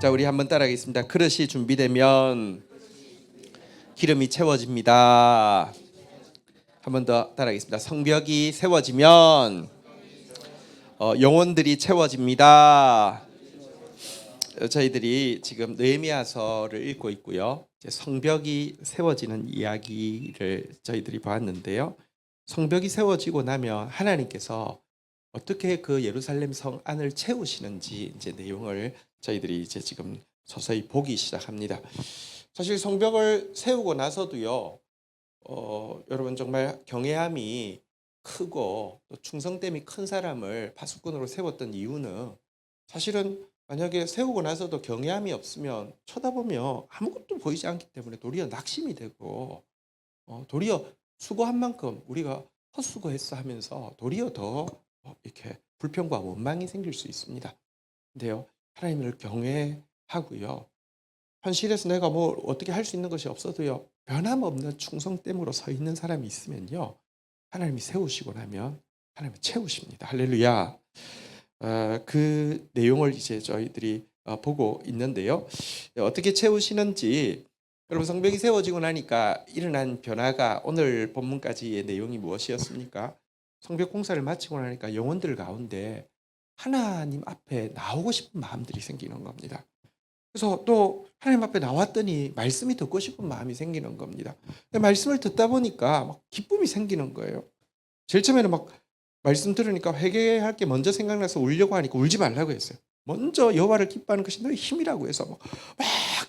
자, 우리 한번 따라하겠습니다. 그릇이 준비되면 기름이 채워집니다. 한 번 더 따라하겠습니다. 성벽이 세워지면 영혼들이 채워집니다. 저희들이 지금 느헤미야서를 읽고 있고요. 이제 성벽이 세워지는 이야기를 저희들이 보았는데요. 성벽이 세워지고 나면 하나님께서 어떻게 그 예루살렘 성 안을 채우시는지 이제 내용을 저희들이 이제 지금 서서히 보기 시작합니다. 사실 성벽을 세우고 나서도요, 여러분 정말 경외함이 크고 또 충성됨이 큰 사람을 파수꾼으로 세웠던 이유는 사실은 만약에 세우고 나서도 경외함이 없으면 쳐다보면 아무것도 보이지 않기 때문에 도리어 낙심이 되고 도리어 수고한 만큼 우리가 헛수고했어 하면서 도리어 더 이렇게 불평과 원망이 생길 수 있습니다. 근데요, 하나님을 경외하고요, 현실에서 내가 뭐 어떻게 할 수 있는 것이 없어도요, 변함없는 충성됨으로 서 있는 사람이 있으면요, 하나님이 세우시고 나면 하나님은 채우십니다. 할렐루야. 그 내용을 이제 저희들이 보고 있는데요. 어떻게 채우시는지, 여러분 성벽이 세워지고 나니까 일어난 변화가 오늘 본문까지의 내용이 무엇이었습니까? 성벽 공사를 마치고 나니까 영혼들 가운데 하나님 앞에 나오고 싶은 마음들이 생기는 겁니다. 그래서 또 하나님 앞에 나왔더니 말씀이 듣고 싶은 마음이 생기는 겁니다. 말씀을 듣다 보니까 막 기쁨이 생기는 거예요. 제일 처음에는 막 말씀 들으니까 회개할 게 먼저 생각나서 울려고 하니까 울지 말라고 했어요. 먼저 여호와를 기뻐하는 것이 너의 힘이라고 해서 막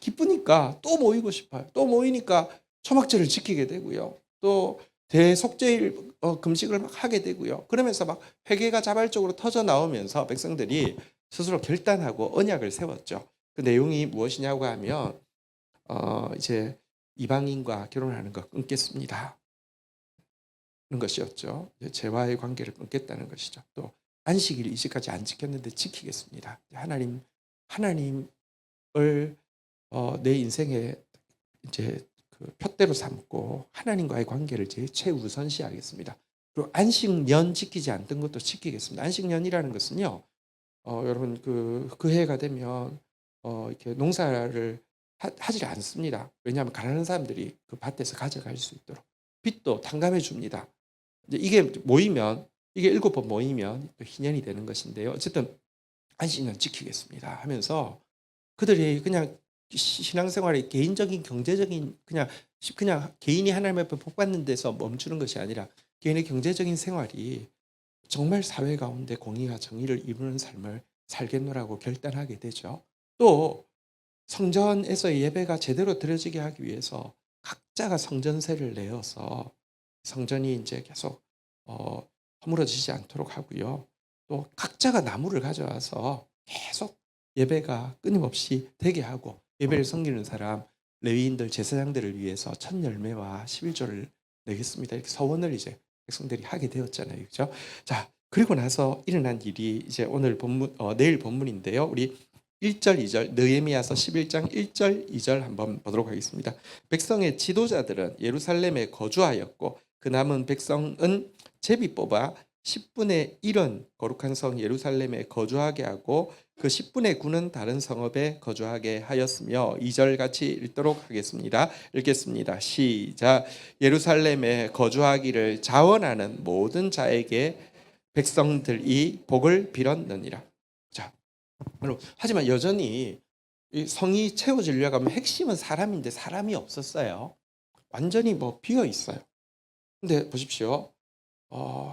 기쁘니까 또 모이고 싶어요. 또 모이니까 초막절을 지키게 되고요. 또 대속죄일 금식을 막 하게 되고요. 그러면서 막 회개가 자발적으로 터져 나오면서 백성들이 스스로 결단하고 언약을 세웠죠. 그 내용이 무엇이냐고 하면 이제 이방인과 결혼하는 거 끊겠습니다. 는 것이었죠. 죄와의 관계를 끊겠다는 것이죠. 또 안식일 이제까지 안 지켰는데 지키겠습니다. 하나님을 내 인생에 이제 그 표대로 삼고 하나님과의 관계를 제일 최우선시하겠습니다. 그리고 안식년 지키지 않던 것도 지키겠습니다. 안식년이라는 것은요, 여러분 그 해가 되면 이렇게 농사를 하지 않습니다. 왜냐하면 가난한 사람들이 그 밭에서 가져갈 수 있도록 빚도 탕감해 줍니다. 이제 이게 모이면, 이게 7번 모이면 또 희년이 되는 것인데요. 어쨌든 안식년 지키겠습니다 하면서 그들이 그냥 신앙생활의 개인적인 경제적인 그냥 개인이 하나님 앞에 복 받는 데서 멈추는 것이 아니라 개인의 경제적인 생활이 정말 사회 가운데 공의와 정의를 이루는 삶을 살겠노라고 결단하게 되죠. 또 성전에서의 예배가 제대로 드려지게 하기 위해서 각자가 성전세를 내어서 성전이 이제 계속 허물어지지 않도록 하고요. 또 각자가 나무를 가져와서 계속 예배가 끊임없이 되게 하고, 예배를 섬기는 사람 레위인들 제사장들을 위해서 첫 열매와 11조를 내겠습니다. 이렇게 서원을 이제 백성들이 하게 되었잖아요. 그렇죠? 자, 그리고 나서 일어난 일이 이제 오늘 본문 내일 본문인데요. 우리 1절, 2절 느헤미야서 11장 1절, 2절 한번 보도록 하겠습니다. 백성의 지도자들은 예루살렘에 거주하였고 그 남은 백성은 제비 뽑아 10분의 1은 거룩한 성 예루살렘에 거주하게 하고 그 10분의 9는 다른 성읍에 거주하게 하였으며 2절 같이 읽도록 하겠습니다. 읽겠습니다. 시작. 예루살렘에 거주하기를 자원하는 모든 자에게 백성들이 복을 빌었느니라. 자, 하지만 여전히 이 성이 채워지려고 하면 핵심은 사람인데 사람이 없었어요. 완전히 뭐 비어 있어요. 근데 보십시오.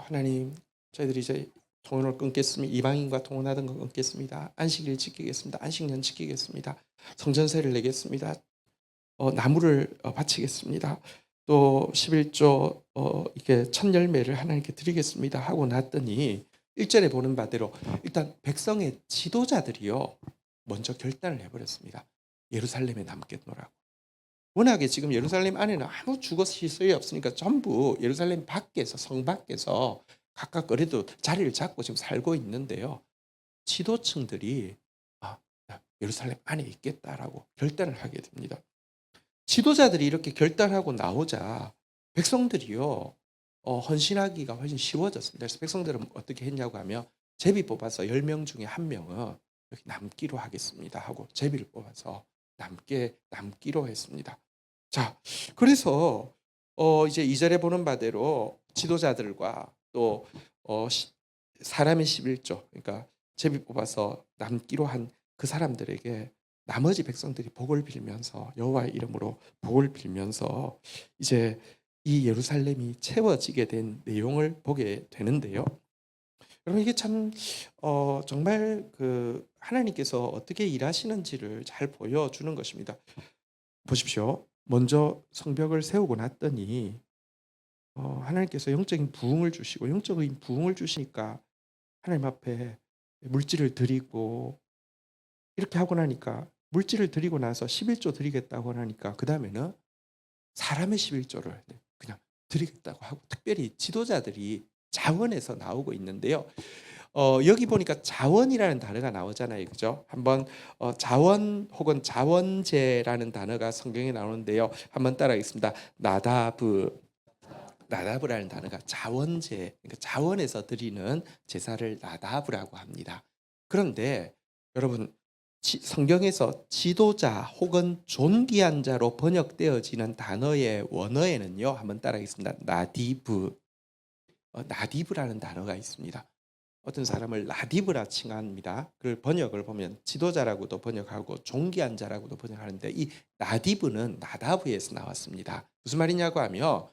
하나님, 저희들이 이제 통혼을 끊겠습니다. 이방인과 통혼하던 거 끊겠습니다. 안식일 지키겠습니다. 안식년 지키겠습니다. 성전세를 내겠습니다. 나무를 바치겠습니다. 또 11조 이렇게 첫 열매를 하나님께 드리겠습니다 하고 났더니 1절에 보는 바대로 일단 백성의 지도자들이요 먼저 결단을 해버렸습니다. 예루살렘에 남겠노라고. 워낙에 지금 예루살렘 안에는 아무 주거 시설이 없으니까 전부 예루살렘 밖에서, 성 밖에서 각각 그래도 자리를 잡고 지금 살고 있는데요. 지도층들이 예루살렘 안에 있겠다라고 결단을 하게 됩니다. 지도자들이 이렇게 결단하고 나오자 백성들이요 헌신하기가 훨씬 쉬워졌습니다. 그래서 백성들은 어떻게 했냐고 하면 제비 뽑아서 10명 중에 1명은 여기 남기로 하겠습니다 하고 제비를 뽑아서 남기로 했습니다. 자, 그래서 이제 2절에 보는 바대로 지도자들과 또 사람의 11조, 그러니까 제비 뽑아서 남기로 한 그 사람들에게 나머지 백성들이 복을 빌면서 여호와의 이름으로 복을 빌면서 이제 이 예루살렘이 채워지게 된 내용을 보게 되는데요. 여러분, 이게 참 정말 그 하나님께서 어떻게 일하시는지를 잘 보여주는 것입니다. 보십시오. 먼저 성벽을 세우고 났더니 하나님께서 영적인 부흥을 주시고, 영적인 부흥을 주시니까 하나님 앞에 물질을 드리고, 이렇게 하고 나니까 물질을 드리고 나서 11조 드리겠다고 하니까 그 다음에는 사람의 11조를 그냥 드리겠다고 하고, 특별히 지도자들이 자원에서 나오고 있는데요. 여기 보니까 자원이라는 단어가 나오잖아요, 그죠? 한번 자원 혹은 자원제라는 단어가 성경에 나오는데요. 한번 따라하겠습니다. 나다브라는 단어가 자원제, 그러니까 자원에서 드리는 제사를 나다브라고 합니다. 그런데 여러분, 성경에서 지도자 혹은 존귀한 자로 번역되어지는 단어의 원어에는요, 한번 따라하겠습니다. 나디브라는 단어가 있습니다. 어떤 사람을 나디브라 칭합니다. 그 번역을 보면 지도자라고도 번역하고 존귀한 자라고도 번역하는데, 이 나디브는 나다브에서 나왔습니다. 무슨 말이냐고 하면,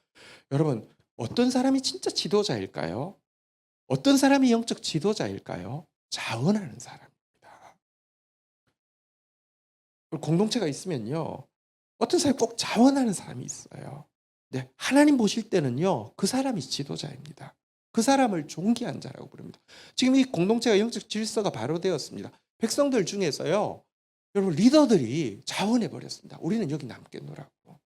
여러분, 어떤 사람이 진짜 지도자일까요? 어떤 사람이 영적 지도자일까요? 자원하는 사람입니다. 공동체가 있으면요, 어떤 사람이 꼭 자원하는 사람이 있어요. 네, 하나님 보실 때는요, 그 사람이 지도자입니다. 그 사람을 존귀한 자라고 부릅니다. 지금 이 공동체가 영적 질서가 바로 되었습니다. 백성들 중에서요, 여러분, 리더들이 자원해 버렸습니다. 우리는 여기 남겠노라고.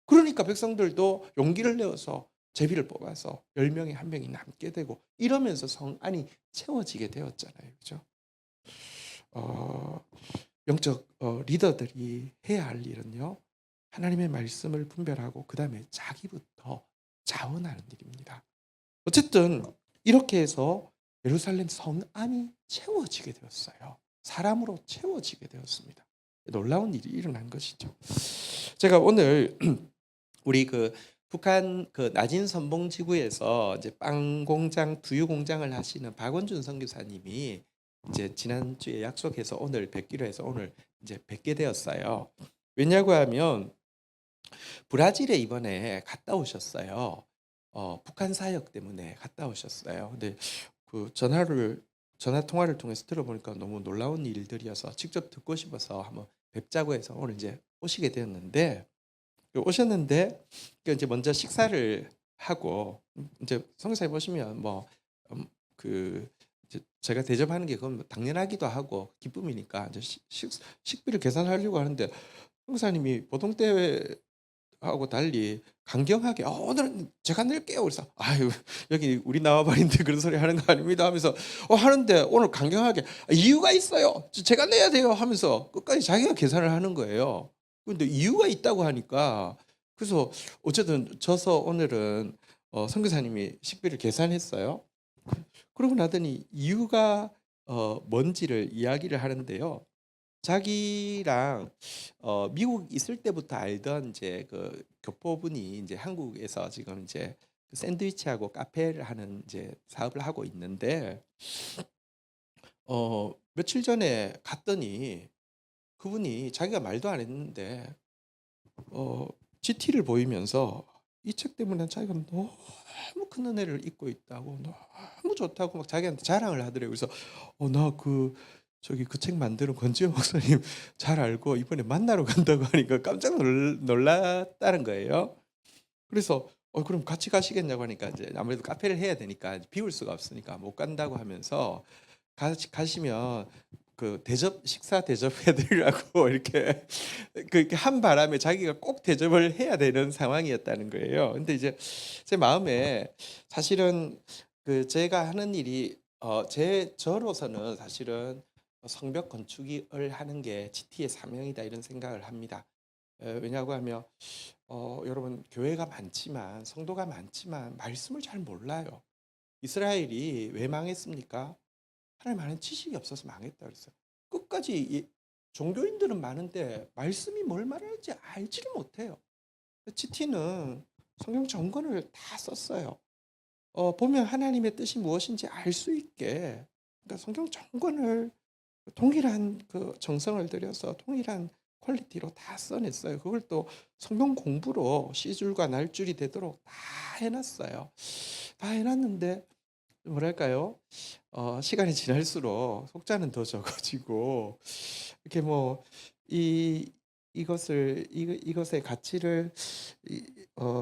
그러니까 백성들도 용기를 내어서 제비를 뽑아서 10명에 1명이 남게 되고, 이러면서 성안이 채워지게 되었잖아요. 그죠? 영적 리더들이 해야 할 일은요, 하나님의 말씀을 분별하고 그 다음에 자기부터 자원하는 일입니다. 어쨌든 이렇게 해서 예루살렘 성안이 채워지게 되었어요. 사람으로 채워지게 되었습니다. 놀라운 일이 일어난 것이죠. 제가 오늘 우리 그 북한 그 낮은 선봉지구에서 이제 빵 공장, 두유 공장을 하시는 박원준 선교사님이 이제 지난주에 약속해서 오늘 뵙기로 해서 오늘 이제 뵙게 되었어요. 왜냐고 하면 브라질에 이번에 갔다 오셨어요. 북한 사역 때문에 갔다 오셨어요. 근데 그 전화 통화를 통해서 들어보니까 너무 놀라운 일들이어서 직접 듣고 싶어서 한번 뵙자고 해서 오늘 이제 오시게 되었는데, 오셨는데 이제 먼저 식사를 하고, 이제 성사에 보시면 그 제가 대접하는 게 그건 당연하기도 하고 기쁨이니까 이제 식비를 계산하려고 하는데, 성사님이 보통 때하고 달리 강경하게 오늘은 제가 낼게요. 그래서 아유, 여기 우리 나와버린데 그런 소리 하는 거 아닙니다 하면서 하는데, 오늘 강경하게 이유가 있어요, 제가 내야 돼요 하면서 끝까지 자기가 계산을 하는 거예요. 근데 이유가 있다고 하니까, 그래서 어쨌든 져서 오늘은 선교사님이 식비를 계산했어요. 그러고 나더니 이유가 뭔지를 이야기를 하는데요. 자기랑 미국 있을 때부터 알던 이제 그 교포분이 이제 한국에서 지금 이제 그 샌드위치하고 카페를 하는 이제 사업을 하고 있는데, 며칠 전에 갔더니 그분이 자기가 말도 안 했는데 GT를 보이면서 이 책 때문에 자기가 너무 큰 은혜를 입고 있다고, 너무 좋다고 막 자기한테 자랑을 하더래요. 그래서 나 저기 그 책 만드는 권지영 목사님 잘 알고 이번에 만나러 간다고 하니까 깜짝 놀랐다는 거예요. 그래서 그럼 같이 가시겠냐고 하니까, 이제 아무래도 카페를 해야 되니까 비울 수가 없으니까 못 간다고 하면서, 같이 가시면 그 식사 대접해 드리라고 이렇게 그렇게 한 바람에 자기가 꼭 대접을 해야 되는 상황이었다는 거예요. 근데 이제 제 마음에 사실은 그 제가 하는 일이 저로서는 사실은 성벽 건축을 하는 게 GT의 사명이다, 이런 생각을 합니다. 왜냐고 하면 여러분, 교회가 많지만, 성도가 많지만 말씀을 잘 몰라요. 이스라엘이 왜 망했습니까? 하나님 아는 지식이 없어서 망했다 그랬어요. 끝까지 종교인들은 많은데 말씀이 뭘 말하는지 알지를 못해요. GT는 성경 전권을 다 썼어요. 보면 하나님의 뜻이 무엇인지 알 수 있게, 그러니까 성경 전권을 동일한 그 정성을 들여서 동일한 퀄리티로 다 써냈어요. 그걸 또 성경 공부로 시줄과 날줄이 되도록 다 해놨어요. 다 해놨는데 뭐랄까요? 시간이 지날수록 속자는 더 적어지고 이렇게 뭐 이 이것의 가치를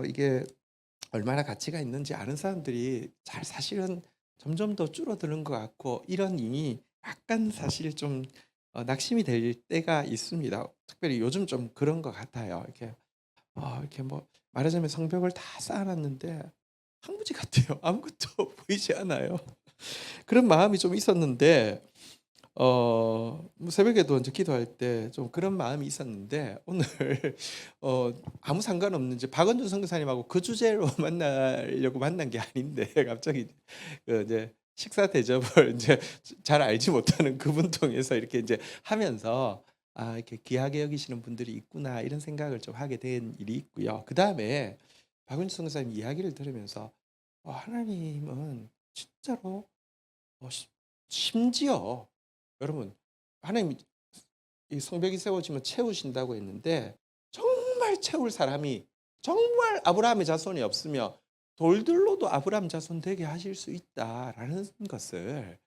이게 얼마나 가치가 있는지 아는 사람들이 잘 사실은 점점 더 줄어드는 것 같고, 이러니 약간 사실 좀 낙심이 될 때가 있습니다. 특별히 요즘 좀 그런 것 같아요. 이렇게 뭐 말하자면 성벽을 다 쌓아놨는데 황무지 같아요. 아무것도 보이지 않아요. 그런 마음이 좀 있었는데 뭐 새벽에도 이제 기도할 때 좀 그런 마음이 있었는데, 오늘 아무 상관없는 이제 박원준 선교사님하고 그 주제로 만나려고 만난 게 아닌데 갑자기 그 이제 식사 대접을 이제 잘 알지 못하는 그분 통해서 이렇게 이제 하면서 '아 이렇게 귀하게 여기시는 분들이 있구나.' 이런 생각을 좀 하게 된 일이 있고요. 그다음에 박원준 선교사님 이야기를 들으면서 하나님은 진짜로 심지어 여러분, 하나님이 이 성벽이 세워지면 채우신다고 했는데 정말 채울 사람이 정말 아브라함의 자손이 없으며 돌들로도 아브라함 자손 되게 하실 수 있다라는 것을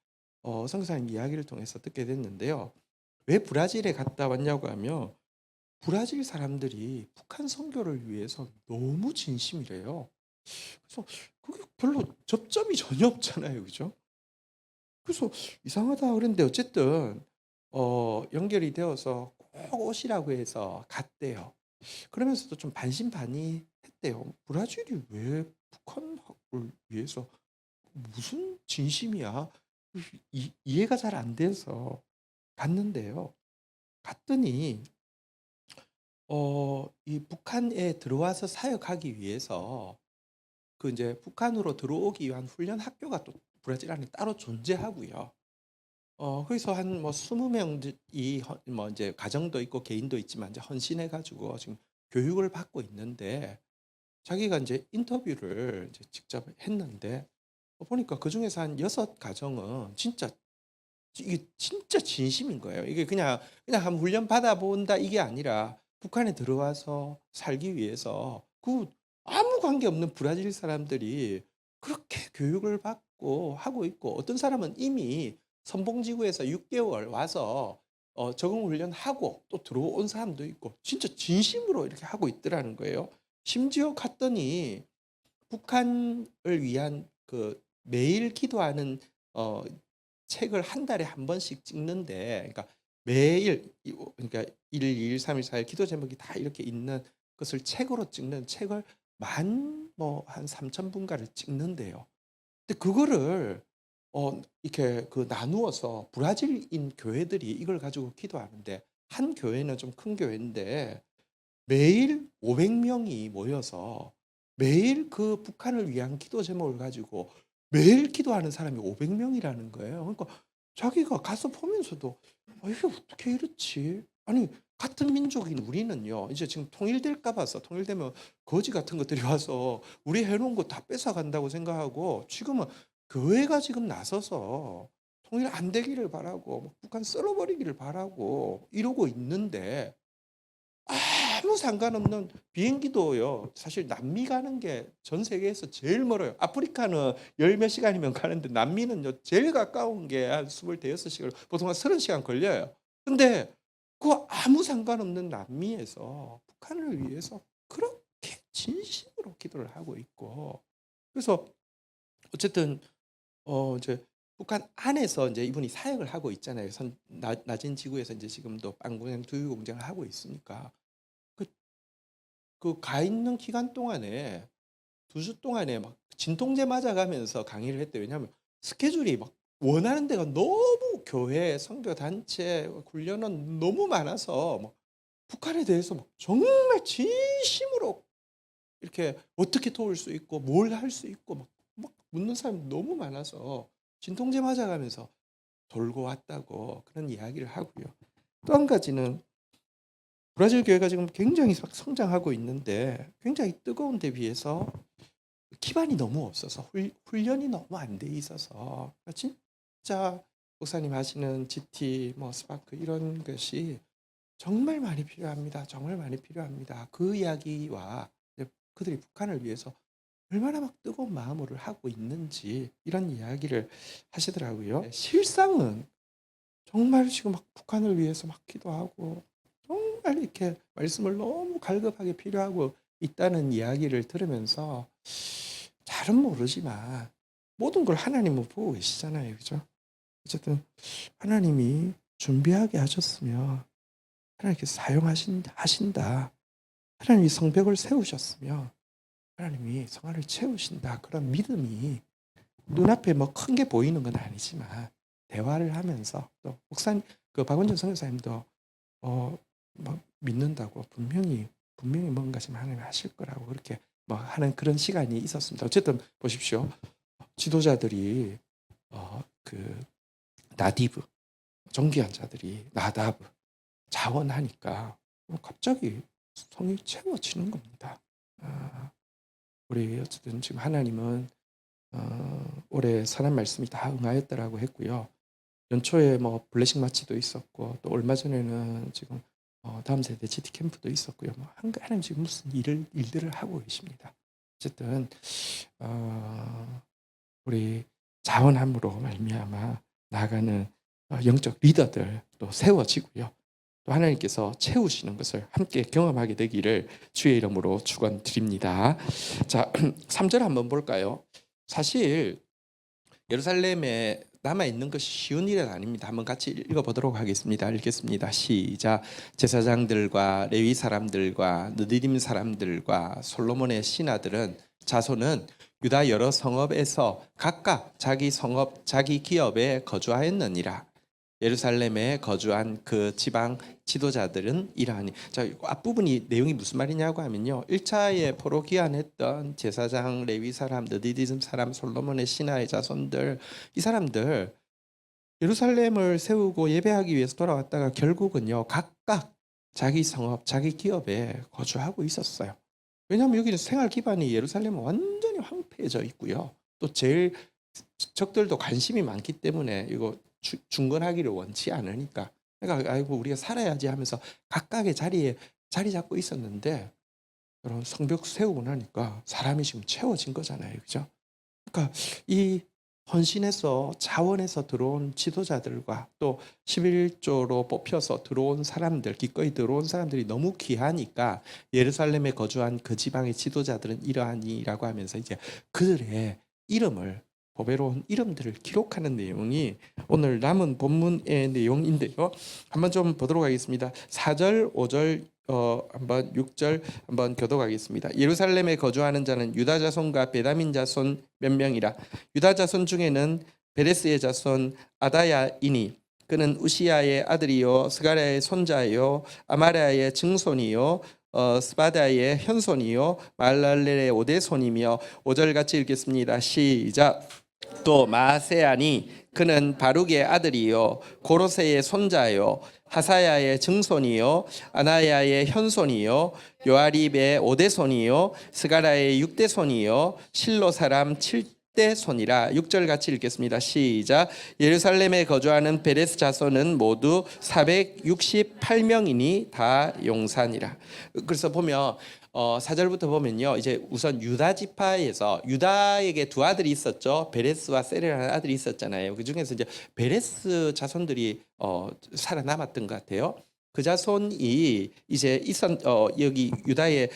선교사님 이야기를 통해서 듣게 됐는데요. 왜 브라질에 갔다 왔냐고 하면 브라질 사람들이 북한 선교를 위해서 너무 진심이래요. 그래서 그게 별로 접점이 전혀 없잖아요. 그죠? 그래서 이상하다 그랬는데 어쨌든 연결이 되어서 꼭 오시라고 해서 갔대요. 그러면서도 좀 반신반의했대요. 브라질이 왜 북한을 위해서 무슨 진심이야? 이해가 잘 안 돼서 갔는데요. 갔더니 이 북한에 들어와서 사역하기 위해서 그 이제 북한으로 들어오기 위한 훈련 학교가 또 브라질 안에 따로 존재하고요. 거기서 한 뭐 20명이 뭐 이제 가정도 있고 개인도 있지만 이제 헌신해 가지고 지금 교육을 받고 있는데, 자기가 이제 인터뷰를 이제 직접 했는데 보니까 그중에서 한 6 가정은 진짜 이게 진짜 진심인 거예요. 이게 그냥 한번 훈련 받아 본다 이게 아니라 북한에 들어와서 살기 위해서 그 아무 관계없는 브라질 사람들이 그렇게 교육을 받고 하고 있고, 어떤 사람은 이미 선봉지구에서 6 개월 와서 적응 훈련하고 또 들어온 사람도 있고 진짜 진심으로 이렇게 하고 있더라는 거예요. 심지어 갔더니 북한을 위한 그 매일 기도하는 어 책을 한 달에 한 번씩 찍는데, 그러니까 매일 그러니까 1 일, 2 일, 3 일, 4일 기도 제목이 다 이렇게 있는 것을 책으로 찍는 책을 뭐 한 3천 분가를 찍는데요. 근데 그거를 이렇게 그 나누어서 브라질인 교회들이 이걸 가지고 기도하는데, 한 교회는 좀 큰 교회인데 매일 500 명이 모여서 매일 그 북한을 위한 기도 제목을 가지고 매일 기도하는 사람이 500 명이라는 거예요. 그러니까 자기가 가서 보면서도 '아 이게 어떻게 이렇지?' 아니 같은 민족인 우리는요. 이제 지금 통일될까 봐서, 통일되면 거지 같은 것들이 와서 우리 해 놓은 거 다 뺏어 간다고 생각하고, 지금은 교회가 지금 나서서 통일 안 되기를 바라고 뭐 북한 썰어 버리기를 바라고 이러고 있는데, 아무 상관없는 비행기도요. 사실 남미 가는 게 전 세계에서 제일 멀어요. 아프리카는 열 몇 시간이면 가는데 남미는요 제일 가까운 게 한 25-6 시간, 보통 한 30 시간 걸려요. 근데 그 아무 상관없는 남미에서 북한을 위해서 그렇게 진심으로 기도를 하고 있고, 그래서 어쨌든 이제 북한 안에서 이제 이분이 사역을 하고 있잖아요. 낮은 지구에서 이제 지금도 빵 공장, 두유 공장을 하고 있으니까. 그 가 있는 기간 동안에 2주 동안에 막 진통제 맞아 가면서 강의를 했대요. 왜냐하면 스케줄이 막 원하는 데가 너무 교회, 선교 단체, 훈련은 너무 많아서 막 북한에 대해서 막 정말 진심으로 이렇게 어떻게 도울 수 있고 뭘 할 수 있고 막 묻는 사람이 너무 많아서 진통제 맞아 가면서 돌고 왔다고 그런 이야기를 하고요. 또 한 가지는 브라질 교회가 지금 굉장히 막 성장하고 있는데 굉장히 뜨거운 데 비해서 기반이 너무 없어서 훈련이 너무 안 돼 있어서 진짜 목사님 하시는 GT 뭐 스파크 이런 것이 정말 많이 필요합니다. 정말 많이 필요합니다. 그 이야기와 그들이 북한을 위해서 얼마나 막 뜨거운 마음으로 하고 있는지 이런 이야기를 하시더라고요. 실상은 정말 지금 막 북한을 위해서 막 기도하고 정말 이렇게 말씀을 너무 갈급하게 필요하고 있다는 이야기를 들으면서 잘은 모르지만 모든 걸 하나님은 보고 계시잖아요. 그죠? 어쨌든 하나님이 준비하게 하셨으면 하나님께서 사용하신다. 하나님이 성벽을 세우셨으면 하나님이 성화를 채우신다. 그런 믿음이 눈앞에 뭐 큰 게 보이는 건 아니지만 대화를 하면서 또 목사님 그 박원준 선교사님도 뭐 믿는다고 분명히 뭔가 좀 하나님이 하실 거라고 그렇게 뭐 하는 그런 시간이 있었습니다. 어쨌든 보십시오. 지도자들이 그 나디브 정기한 자들이 나다브 자원하니까 갑자기 성이 채워지는 겁니다. 우리 어쨌든 지금 하나님은 올해 선한 말씀이 다 응하였다라고 했고요. 연초에 뭐 블레싱 마치도 있었고 또 얼마 전에는 지금 다음 세대 GT 캠프도 있었고요. 뭐 하나님 지금 무슨 일들을 하고 계십니다. 어쨌든 우리 자원함으로 말미암아 나아가는 영적 리더들 또 세워지고요. 또 하나님께서 채우시는 것을 함께 경험하게 되기를 주의 이름으로 축원드립니다. 자, 3절 한번 볼까요? 사실 예루살렘에 남아있는 것이 쉬운 일은 아닙니다. 한번 같이 읽어보도록 하겠습니다. 읽겠습니다. 시작. 제사장들과 레위 사람들과 느디림 사람들과 솔로몬의 신하들은 자손은 유다 여러 성읍에서 각각 자기 성읍 자기 기업에 거주하였느니라. 예루살렘에 거주한 그 지방 지도자들은 이러하니. 자, 앞부분이 내용이 무슨 말이냐고 하면요. 1차에 포로 귀환했던 제사장, 레위 사람, 느디딤 사람, 솔로몬의 신하의 자손들, 이 사람들 예루살렘을 세우고 예배하기 위해서 돌아왔다가 결국은요. 각각 자기 성읍, 자기 기업에 거주하고 있었어요. 왜냐하면 여기는 생활 기반이 예루살렘은 완전히 황폐해져 있고요. 또 제일 적들도 관심이 많기 때문에 이거 중건하기를 원치 않으니까. 그러니까 아이고 우리가 살아야지 하면서 각각의 자리에 자리 잡고 있었는데 그런 성벽 세우고 나니까 사람이 지금 채워진 거잖아요. 그죠? 그러니까 이 헌신해서 자원해서 들어온 지도자들과 또 11조로 뽑혀서 들어온 사람들, 기꺼이 들어온 사람들이 너무 귀하니까 예루살렘에 거주한 그 지방의 지도자들은 이러하니라고 하면서 이제 그들의 이름을 보배로운 이름들을 기록하는 내용이 오늘 남은 본문의 내용인데요. 한번 좀 보도록 하겠습니다. 4절, 5절, 한번 6절 한번 교독하겠습니다. 예루살렘에 거주하는 자는 유다 자손과 베다민 자손 몇 명이라. 유다 자손 중에는 베레스의 자손 아다야이니 그는 우시야의 아들이요 스가랴의 손자요 아마랴의 증손이요 스바다의 현손이요 말랄렐의 오대손이며 5절 같이 읽겠습니다. 시작. 또 마세아니 그는 바룩의 아들이요 고로세의 손자요 하사야의 증손이요 아나야의 현손이요 요아립의 오대손이요 스가라의 육대손이요 실로 사람 7대손이라. 6절 같이 읽겠습니다. 시작. 예루살렘에 거주하는 베레스 자손은 모두 468명이니 다 용산이라. 그래서 보면 4절부터 보면요. 이제 우선 유다 지파에서 유다에게 두 아들이 있었죠. 베레스와 세레라는 아들이 있었잖아요. 그 중에서 이제 베레스 자손들이 살아남았던 것 같아요. 그 자손이 이제 여기 유다에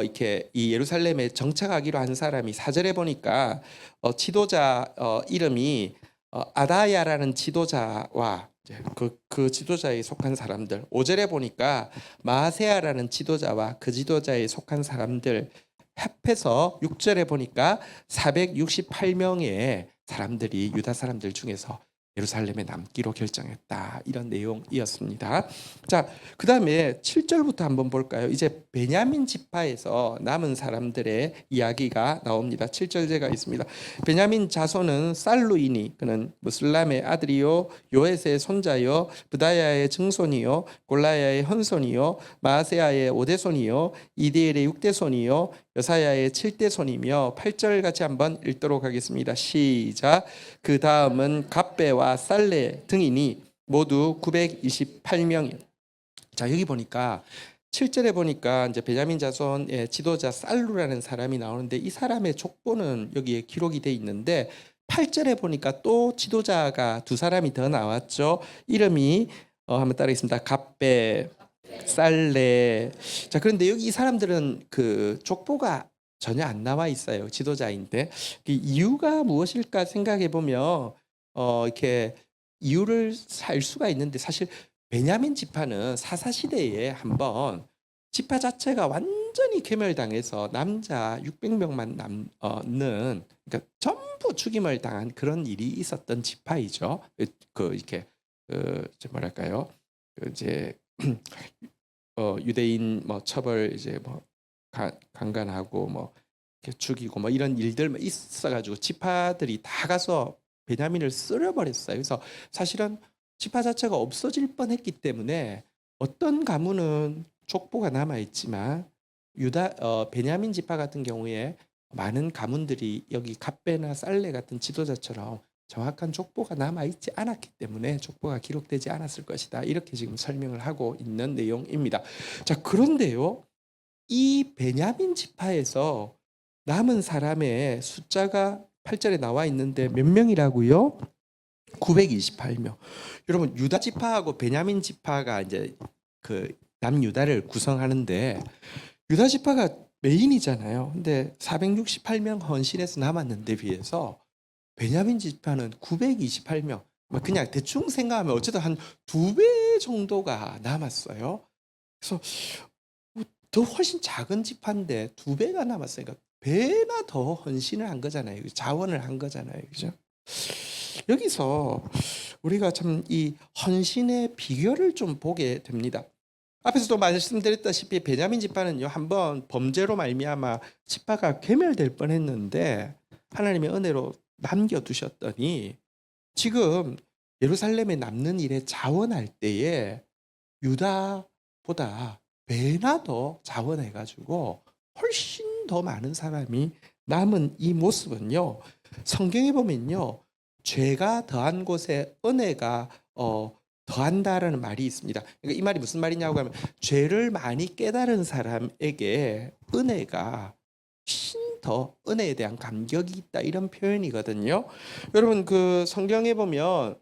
이렇게 이 예루살렘에 정착하기로 한 사람이 4절에 보니까 지도자 이름이 아다야라는 지도자와 그 지도자에 속한 사람들. 5절에 보니까 마세아라는 지도자와 그 지도자에 속한 사람들 합해서 6절에 보니까 468명의 사람들이 유다 사람들 중에서 예루살렘에 남기로 결정했다. 이런 내용이었습니다. 자, 그다음에 7절부터 한번 볼까요? 이제 베냐민 지파에서 남은 사람들의 이야기가 나옵니다. 7절 제가 있습니다. 베냐민 자손은 살루이니 그는 무슬람의 아들이요 요에스의 손자요 브다야의 증손이요 골라야의 헌손이요 마아세야의 오대손이요 이디엘의 육대손이요 여사야의 칠대손이며 8절 같이 한번 읽도록 하겠습니다. 시작. 그 다음은 갑배와 살레 등이니 모두 928명이요. 자, 여기 보니까 7절에 보니까 이제 베냐민 자손의 지도자 살루라는 사람이 나오는데 이 사람의 족보는 여기에 기록이 돼 있는데 8절에 보니까 또 지도자가 두 사람이 더 나왔죠. 이름이 한번 따르겠습니다. 갑배, 살레. 자, 그런데 여기 이 사람들은 그 족보가 전혀 안 나와 있어요. 지도자인데 그 이유가 무엇일까 생각해 보면 이렇게 이유를 살 수가 있는데 사실 베냐민 지파는 사사 시대에 한번 지파 자체가 완전히 괴멸당해서 남자 600명만 남는 그러니까 전부 죽임을 당한 그런 일이 있었던 지파이죠. 그 이렇게 뭐랄까요? 그 이제 유대인 뭐 처벌 이제 뭐 강간하고 뭐 이렇게 죽이고 뭐 이런 일들만 있어가지고 지파들이 다 가서 베냐민을 쓸어버렸어요. 그래서 사실은 지파 자체가 없어질 뻔했기 때문에 어떤 가문은 족보가 남아 있지만 베냐민 지파 같은 경우에 많은 가문들이 여기 갑배나 살레 같은 지도자처럼 정확한 족보가 남아 있지 않았기 때문에 족보가 기록되지 않았을 것이다. 이렇게 지금 설명을 하고 있는 내용입니다. 자, 그런데요. 이 베냐민 지파에서 남은 사람의 숫자가 8절에 나와 있는데 몇 명이라고요? 928명. 여러분 유다 지파하고 베냐민 지파가 이제 그 남유다를 구성하는데 유다 지파가 메인이잖아요. 근데 468명 헌신해서 남았는데 비해서 베냐민 지파는 928명. 그냥 대충 생각하면 어쨌든 한 2배 정도가 남았어요. 그래서 더 훨씬 작은 지파인데 2배가 남았으니까 배나 더 헌신을 한 거잖아요. 자원을 한 거잖아요. 그죠? 여기서 우리가 참 이 헌신의 비결을 좀 보게 됩니다. 앞에서도 말씀드렸다시피 베냐민 지파는요 한번 범죄로 말미암아 지파가 괴멸될 뻔했는데 하나님의 은혜로 남겨두셨더니 지금 예루살렘에 남는 일에 자원할 때에 유다보다 배나 더 자원해가지고 훨씬 더 많은 사람이 남은 이 모습은요 성경에 보면요 죄가 더한 곳에 은혜가 더한다라는 말이 있습니다. 그러니까 이 말이 무슨 말이냐고 하면 죄를 많이 깨달은 사람에게 은혜가 훨씬 더 은혜에 대한 감격이 있다 이런 표현이거든요. 여러분 그 성경에 보면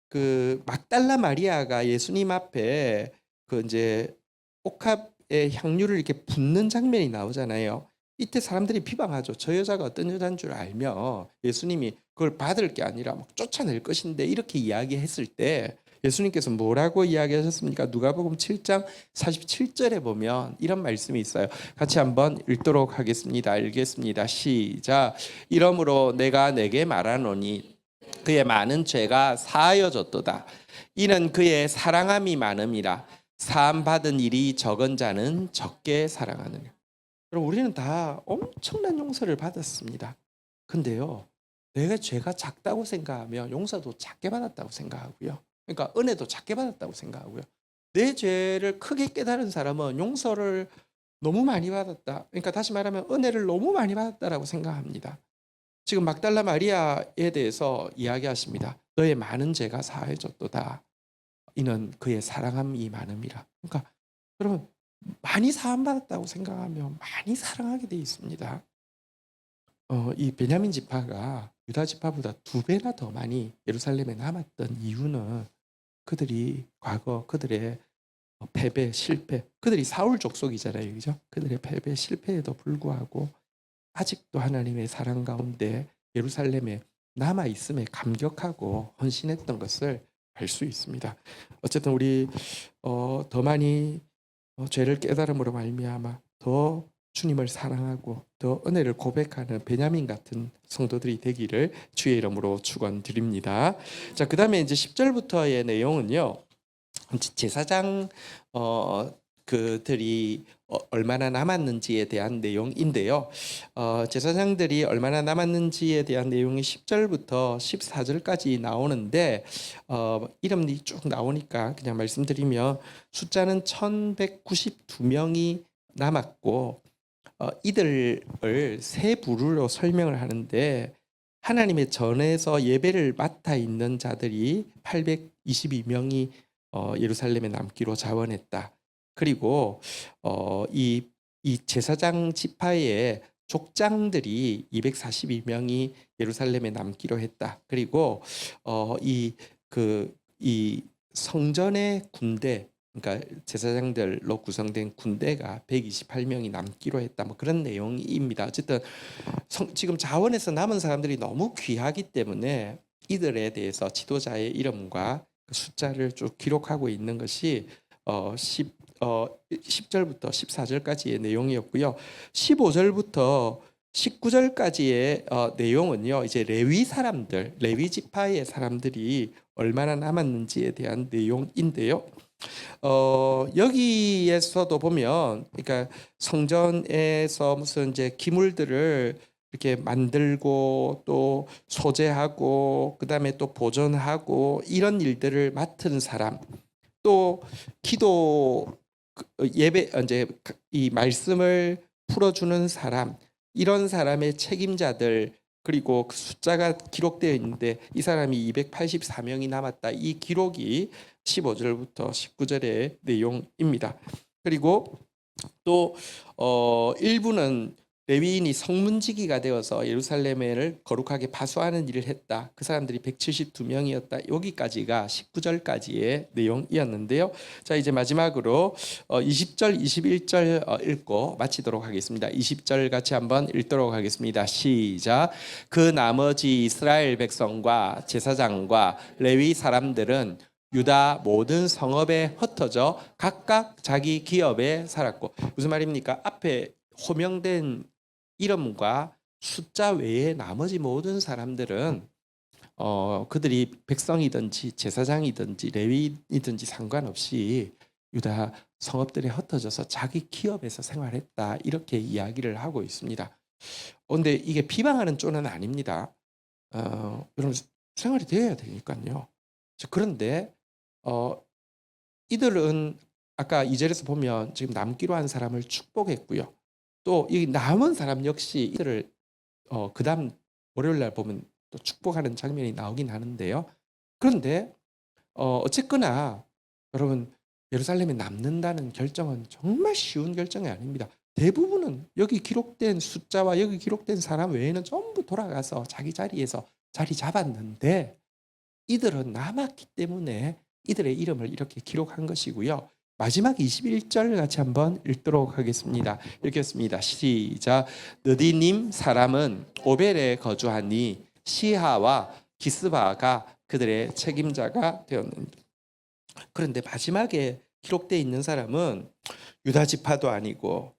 그 막달라 마리아가 예수님 앞에 그 이제 옥합에 향유를 이렇게 붓는 장면이 나오잖아요. 이때 사람들이 비방하죠. 저 여자가 어떤 여자인 줄 알면 예수님이 그걸 받을 게 아니라 막 쫓아낼 것인데 이렇게 이야기했을 때 예수님께서 뭐라고 이야기하셨습니까? 누가복음 7장 47절에 보면 이런 말씀이 있어요. 같이 한번 읽도록 하겠습니다. 읽겠습니다. 시작. 이러므로 내가 내게 말하노니 그의 많은 죄가 사하여졌도다. 이는 그의 사랑함이 많음이라. 사함 받은 일이 적은 자는 적게 사랑하느냐. 그럼 우리는 다 엄청난 용서를 받았습니다. 근데요, 내가 죄가 작다고 생각하면 용서도 작게 받았다고 생각하고요. 그러니까 은혜도 작게 받았다고 생각하고요. 내 죄를 크게 깨달은 사람은 용서를 너무 많이 받았다. 그러니까 다시 말하면 은혜를 너무 많이 받았다라고 생각합니다. 지금 막달라 마리아에 대해서 이야기하십니다. 너의 많은 죄가 사해졌도다. 이는 그의 사랑함이 많음이라. 그러니까 여러분 많이 사함받았다고 생각하면 많이 사랑하게 돼 있습니다. 이 베냐민 지파가 유다 지파보다 2배나 더 많이 예루살렘에 남았던 이유는 그들이 과거 그들의 패배, 실패, 그들이 사울 족속이잖아요, 그죠? 그들의 패배, 실패에도 불구하고 아직도 하나님의 사랑 가운데 예루살렘에 남아 있음에 감격하고 헌신했던 것을 알 수 있습니다. 어쨌든 우리 더 많이 죄를 깨달음으로 말미암아 더 주님을 사랑하고 더 은혜를 고백하는 베냐민 같은 성도들이 되기를 주의 이름으로 축원드립니다. 자, 그다음에 이제 10절부터의 내용은요. 제사장 그들이 얼마나 남았는지에 대한 내용인데요. 제사장들이 얼마나 남았는지에 대한 내용이 10절부터 14절까지 나오는데 이름이 쭉 나오니까 그냥 말씀드리면 숫자는 1192명이 남았고 이들을 세 부류로 설명을 하는데 하나님의 전에서 예배를 맡아 있는 자들이 822명이 예루살렘에 남기로 자원했다. 그리고 이 제사장 지파의 족장들이 242명이 예루살렘에 남기로 했다. 그리고 이 성전의 군대, 그러니까 제사장들로 구성된 군대가 128명이 남기로 했다. 뭐 그런 내용입니다. 어쨌든 지금 자원에서 남은 사람들이 너무 귀하기 때문에 이들에 대해서 지도자의 이름과 그 숫자를 쭉 기록하고 있는 것이 10절부터 14절까지의 내용이었고요. 15절부터 19절까지의 내용은요. 이제 레위 사람들, 레위 지파의 사람들이 얼마나 남았는지에 대한 내용인데요. 여기에서도 보면, 그러니까 성전에서 무슨 이제 기물들을 이렇게 만들고 또 소재하고 그다음에 또 보존하고 이런 일들을 맡은 사람, 또 기도 예배 이제 이 말씀을 풀어주는 사람, 이런 사람의 책임자들, 그리고 그 숫자가 기록되어 있는데 이 사람이 284명이 남았다. 이 기록이 15절부터 19절의 내용입니다. 그리고 또 일부는 레위인이 성문지기가 되어서 예루살렘을 거룩하게 파수하는 일을 했다. 그 사람들이 172명이었다. 여기까지가 19절까지의 내용이었는데요. 자, 이제 마지막으로 20절, 21절 읽고 마치도록 하겠습니다. 20절 같이 한번 읽도록 하겠습니다. 시작. 그 나머지 이스라엘 백성과 제사장과 레위 사람들은 유다 모든 성읍에 흩어져 각각 자기 기업에 살았고, 무슨 말입니까? 앞에 호명된 이름과 숫자 외에 나머지 모든 사람들은 그들이 백성이든지 제사장이든지 레위이든지 상관없이 유다 성읍들에 흩어져서 자기 기업에서 생활했다, 이렇게 이야기를 하고 있습니다. 그런데 이게 비방하는 쪽은 아닙니다. 여러분, 생활이 되어야 되니까요. 그런데 이들은 아까 2절에서 보면 지금 남기로 한 사람을 축복했고요. 또 이 남은 사람 역시 이들을 그다음 월요일 날 보면 또 축복하는 장면이 나오긴 하는데요. 그런데 어쨌거나 여러분, 예루살렘에 남는다는 결정은 정말 쉬운 결정이 아닙니다. 대부분은 여기 기록된 숫자와 여기 기록된 사람 외에는 전부 돌아가서 자기 자리에서 자리 잡았는데 이들은 남았기 때문에 이들의 이름을 이렇게 기록한 것이고요. 마지막 21절 같이 한번 읽도록 하겠습니다. 읽겠습니다. 시작. 느디님 사람은 오벨에 거주하니 시하와 기스바가 그들의 책임자가 되었는데, 그런데 마지막에 기록되어 있는 사람은 유다 지파도 아니고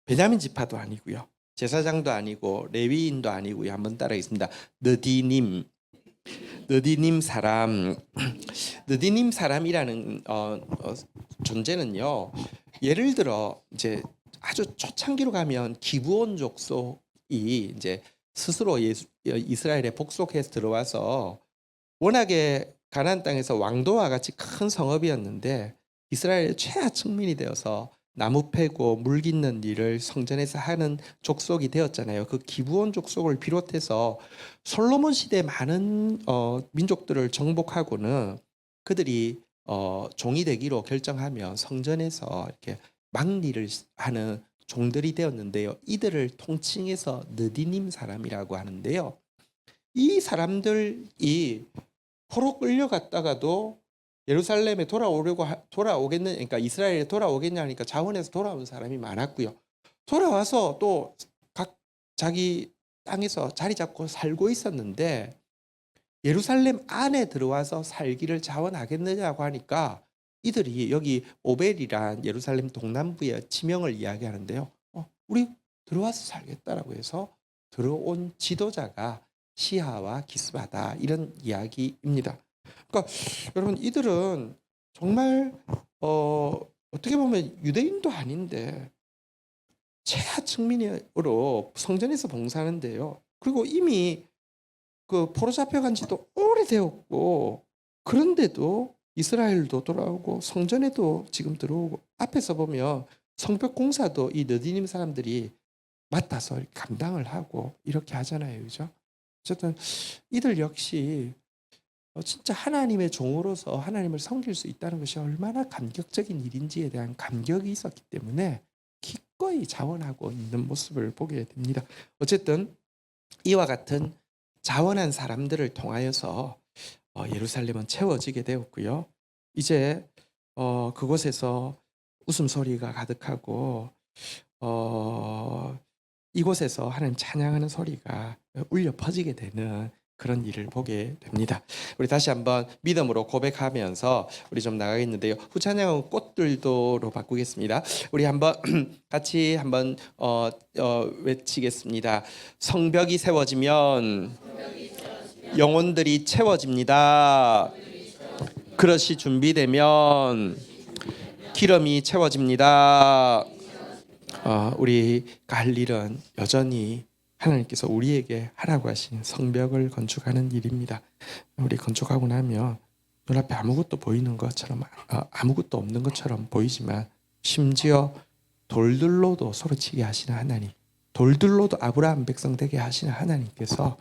베냐민 지파도 아니고요. 제사장도 아니고 레위인도 아니고요. 한번 따라하겠습니다. 느디님 사람. 느디님 사람이라는 존재는요. 예를 들어 이제 아주 초창기로 가면 기브온 족속이 이제 스스로 이스라엘에 복속해서 들어와서 워낙에 가나안 땅에서 왕도와 같이 큰 성읍이었는데 이스라엘의 최하층민이 되어서 나무 패고 물 깃는 일을 성전에서 하는 족속이 되었잖아요. 그 기브온 족속을 비롯해서 솔로몬 시대 많은 민족들을 정복하고는 그들이 종이 되기로 결정하면 성전에서 이렇게 막리를 하는 종들이 되었는데요. 이들을 통칭해서 느디님 사람이라고 하는데요. 이 사람들이 포로 끌려갔다가도 예루살렘에 돌아오겠느냐, 그러니까 이스라엘에 돌아오겠냐 하니까 자원에서 돌아온 사람이 많았고요. 돌아와서 또 각 자기 땅에서 자리 잡고 살고 있었는데 예루살렘 안에 들어와서 살기를 자원하겠느냐고 하니까 이들이 여기 오벨이란 예루살렘 동남부의 지명을 이야기하는데요. 우리 들어와서 살겠다라고 해서 들어온 지도자가 시하와 기스바다 이런 이야기입니다. 그러니까 여러분 이들은 정말 어떻게 보면 유대인도 아닌데 최하층민으로 성전에서 봉사하는데요. 그리고 이미 그 포로 잡혀간 지도 오래되었고 그런데도 이스라엘도 돌아오고 성전에도 지금 들어오고 앞에서 보면 성벽 공사도 이 느디님 사람들이 맡아서 감당을 하고 이렇게 하잖아요. 그죠? 어쨌든 이들 역시 진짜 하나님의 종으로서 하나님을 섬길 수 있다는 것이 얼마나 감격적인 일인지에 대한 감격이 있었기 때문에 기꺼이 자원하고 있는 모습을 보게 됩니다. 어쨌든 이와 같은 자원한 사람들을 통하여서 예루살렘은 채워지게 되었고요. 이제 그곳에서 웃음소리가 가득하고 이곳에서 하나님 찬양하는 소리가 울려 퍼지게 되는 그런 일을 보게 됩니다. 우리 다시 한번 믿음으로 고백하면서 우리 좀 나가겠는데요. 후찬양은 꽃들도로 바꾸겠습니다. 우리 한번 같이 한번 외치겠습니다. 성벽이 세워지면 영혼들이 채워집니다. 그릇이 준비되면 기름이 채워집니다. 우리가 할 일은 여전히 하나님께서 우리에게 하라고 하신 성벽을 건축하는 일입니다. 우리 건축하고 나면 눈앞에 아무것도 보이는 것처럼 아무것도 없는 것처럼 보이지만 심지어 돌들로도 소리치게 하시는 하나님, 돌들로도 아브라함 백성 되게 하시는 하나님께서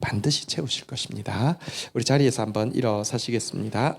반드시 채우실 것입니다. 우리 자리에서 한번 일어서시겠습니다.